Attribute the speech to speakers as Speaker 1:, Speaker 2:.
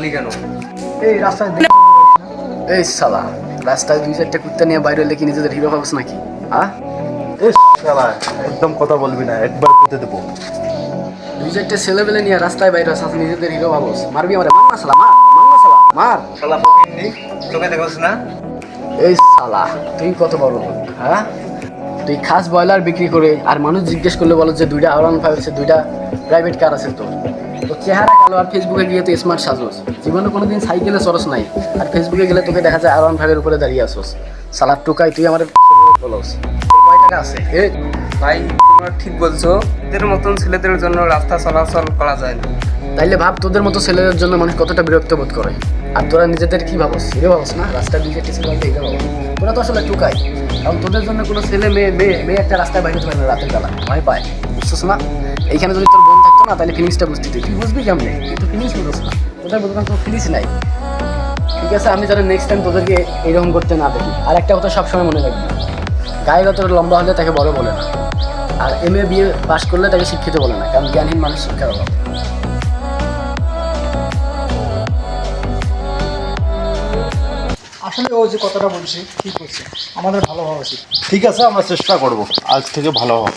Speaker 1: ডাকলি কেন?
Speaker 2: এই রাস্তায়
Speaker 3: এই শালা রাস্তায় 2-4টা কুত্তা নিয়ে বাইরে হলে কি নিজেদের হিরো ভাবছ নাকি? হ্যাঁ,
Speaker 2: এই শালা একদম কথা বলবি না, একবার পুঁতে দেবো।
Speaker 3: 2-4টে ছেলেবেলে নিয়ে রাস্তায় বাইরে আসা নিজেদের হিরো ভাবছ? মারবি আমারে? মার না শালা, মার না শালা, মার।
Speaker 1: শালা ফকিন্নি, তোকে দেখোস না?
Speaker 3: এই শালা তুই কত বড় লোক? হ্যাঁ, তুই খাস ব্রয়লার বিক্রি করে আর মানুষ জিজ্ঞেস করলে বলো যে 2টা R15 আছে, 2টা প্রাইভেট কার আছে। তো চেহারা কালো আর ফেসবুকে গিয়ে তুই স্মার্ট সাজোস। জীবনে কোনোদিন সাইকেলে চড়স নাই আর ফেসবুকে গেলে তোকে দেখা যায় R15 এর উপরে দাঁড়িয়ে আসোস। শালার টুকাই তুই আমার বলস। কয় টাকা আছে? এ
Speaker 1: ভাই তোমরা ঠিক বলছো, এদের মতন ছেলেদের জন্য রাস্তা চলাচল করা যায় না।
Speaker 3: তাইলে ভাব তোদের মতো ছেলেদের জন্য মানুষ কতটা বিরক্ত বোধ করে। আর তোরা নিজেদের কি ভাবস? হিরো ভাবস না? রাস্তায় 2-4টি ছেলে হিরো ভাবস। তোরা তো আসলে টুকাই। কারণ তোদের জন্য কোনো ছেলে মেয়ে একটা রাস্তায় বাইরে পারে না রাতের বেলা, ভয় পায়। বুঝছিস না? এইখানে যদি তোর বোন থাকতো না তাহলে ফিলিংসটা বুঝতি। তুই বুঝবি কেমনে? তুই তো ফিলিংস বুঝোস না। তোদের বোধহয় কোনো ফিলিংস নাই। ঠিক আছে, আমি যেন নেক্সট টাইম তোদেরকে এইরকম করতে না দেখি। আর একটা কথা সবসময় মনে রাখবি, গায়ে যত লম্বা হলে তাকে বড় বলে না, আর MA BA পাস করলে তাকে শিক্ষিত বলে না, কারণ জ্ঞানহীন মানুষ শিক্ষার অভাব।
Speaker 2: আসলে ও যে কথাটা বলছে ঠিক করছে, আমাদের ভালো হওয়া উচিত। ঠিক আছে, আমরা চেষ্টা করব আজ থেকে ভালো হওয়া।